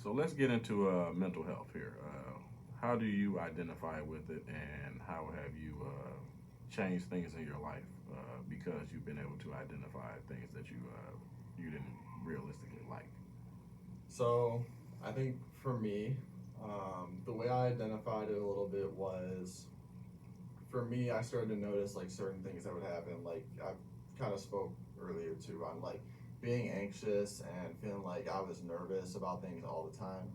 So let's get into mental health here. How do you identify with it, and how have you changed things in your life because you've been able to identify things that you didn't realistically like? So I think for me, the way I identified it a little bit was for me, I started to notice like certain things that would happen. Like I kind of spoke earlier too on like being anxious and feeling like I was nervous about things all the time.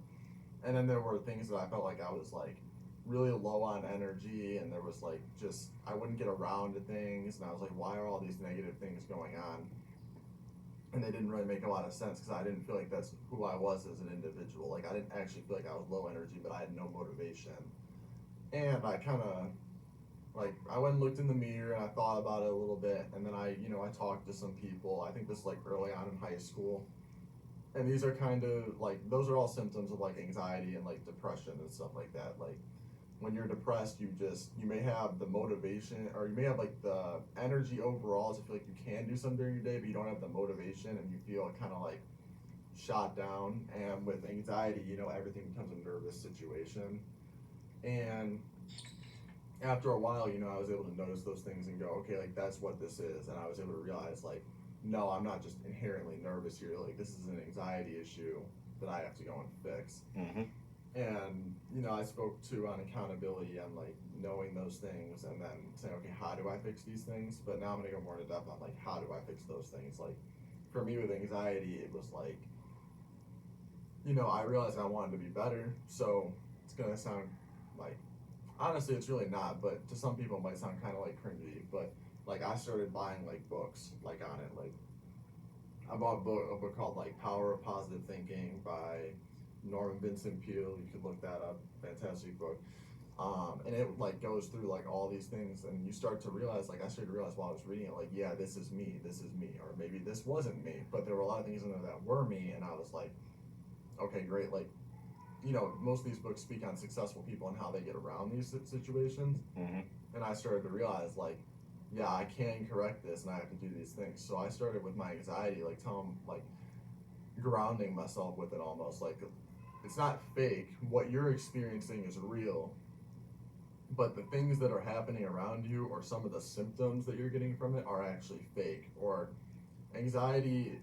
And then there were things that I felt like I was like really low on energy, and there was like just I wouldn't get around to things, and I was like, why are all these negative things going on? And they didn't really make a lot of sense because I didn't feel like that's who I was as an individual. Like I didn't actually feel like I was low energy, but I had no motivation. And I kind of like I went and looked in the mirror and I thought about it a little bit, and then I talked to some people. I think this like early on in high school, and these are kind of like those are all symptoms of like anxiety and like depression and stuff like that. Like when you're depressed, you may have the motivation or you may have like the energy overall to feel like you can do something during your day, but you don't have the motivation and you feel kind of like shot down. And with anxiety, everything becomes a nervous situation. And after a while, I was able to notice those things and go, okay, like that's what this is. And I was able to realize, like, no, I'm not just inherently nervous here. Like, this is an anxiety issue that I have to go and fix. Mm-hmm. And, I spoke to on accountability and like knowing those things and then saying, okay, how do I fix these things? But now I'm going to go more into depth on like, how do I fix those things? Like, for me with anxiety, it was like, I realized I wanted to be better. So it's going to sound like, honestly, it's really not, but to some people it might sound kind of like cringy. But like I started buying like books like on it. Like I bought a book called like Power of Positive Thinking by Norman Vincent Peale. You could look that up. Fantastic book. And it like goes through like all these things, and you start to realize, like I started to realize while I was reading it, like yeah, this is me, or maybe this wasn't me, but there were a lot of things in there that were me, and I was like, okay, great, like most of these books speak on successful people and how they get around these situations. Mm-hmm. And I started to realize, like, yeah, I can correct this and I have to do these things. So I started with my anxiety, like, like, grounding myself with it almost. Like, it's not fake. What you're experiencing is real. But the things that are happening around you or some of the symptoms that you're getting from it are actually fake. Or anxiety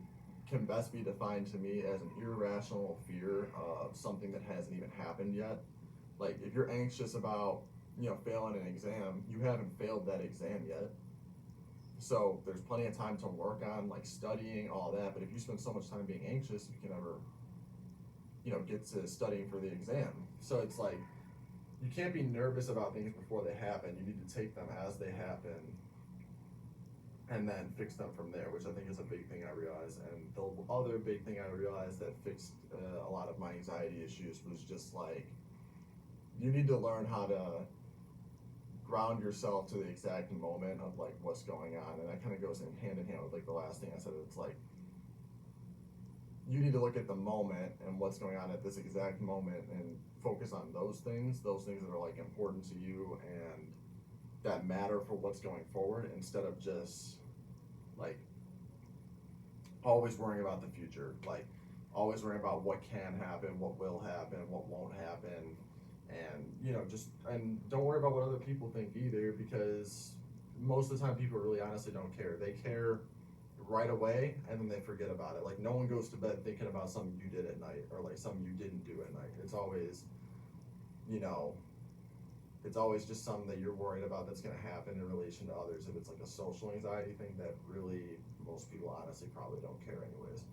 can best be defined to me as an irrational fear of something that hasn't even happened yet. Like if you're anxious about failing an exam, you haven't failed that exam yet. So there's plenty of time to work on like studying all that. But if you spend so much time being anxious, you can never get to studying for the exam. So it's like you can't be nervous about things before they happen. You need to take them as they happen and then fix them from there, which I think is a big thing I realized. And the other big thing I realized that fixed a lot of my anxiety issues was just like you need to learn how to ground yourself to the exact moment of like what's going on, and that kind of goes in hand with like the last thing I said. It's like you need to look at the moment and what's going on at this exact moment and focus on those things that are like important to you and that matter for what's going forward, instead of just like always worrying about the future, like always worrying about what can happen, what will happen, what won't happen, and just and don't worry about what other people think either, because most of the time people really honestly don't care. They care right away and then they forget about it. Like no one goes to bed thinking about something you did at night or like something you didn't do at night. You know, it's always just something that you're worried about that's going to happen in relation to others. If it's like a social anxiety thing, that really most people honestly probably don't care anyways.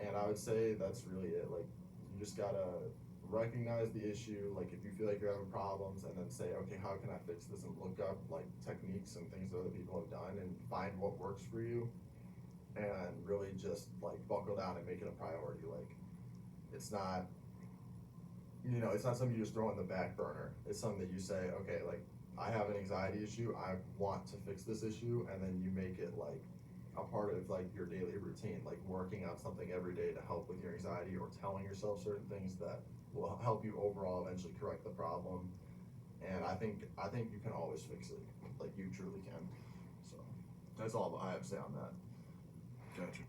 And I would say that's really it. Like you just gotta recognize the issue. Like if you feel like you're having problems, and then say, okay, how can I fix this? And look up like techniques and things that other people have done, and find what works for you. And really just like buckle down and make it a priority. Like it's not it's not something you just throw in the back burner. It's something that you say, okay, like I have an anxiety issue, I want to fix this issue, and then you make it like a part of like your daily routine, like working on something every day to help with your anxiety, or telling yourself certain things that will help you overall eventually correct the problem. And I think you can always fix it, like you truly can. So that's all I have to say on that. Gotcha.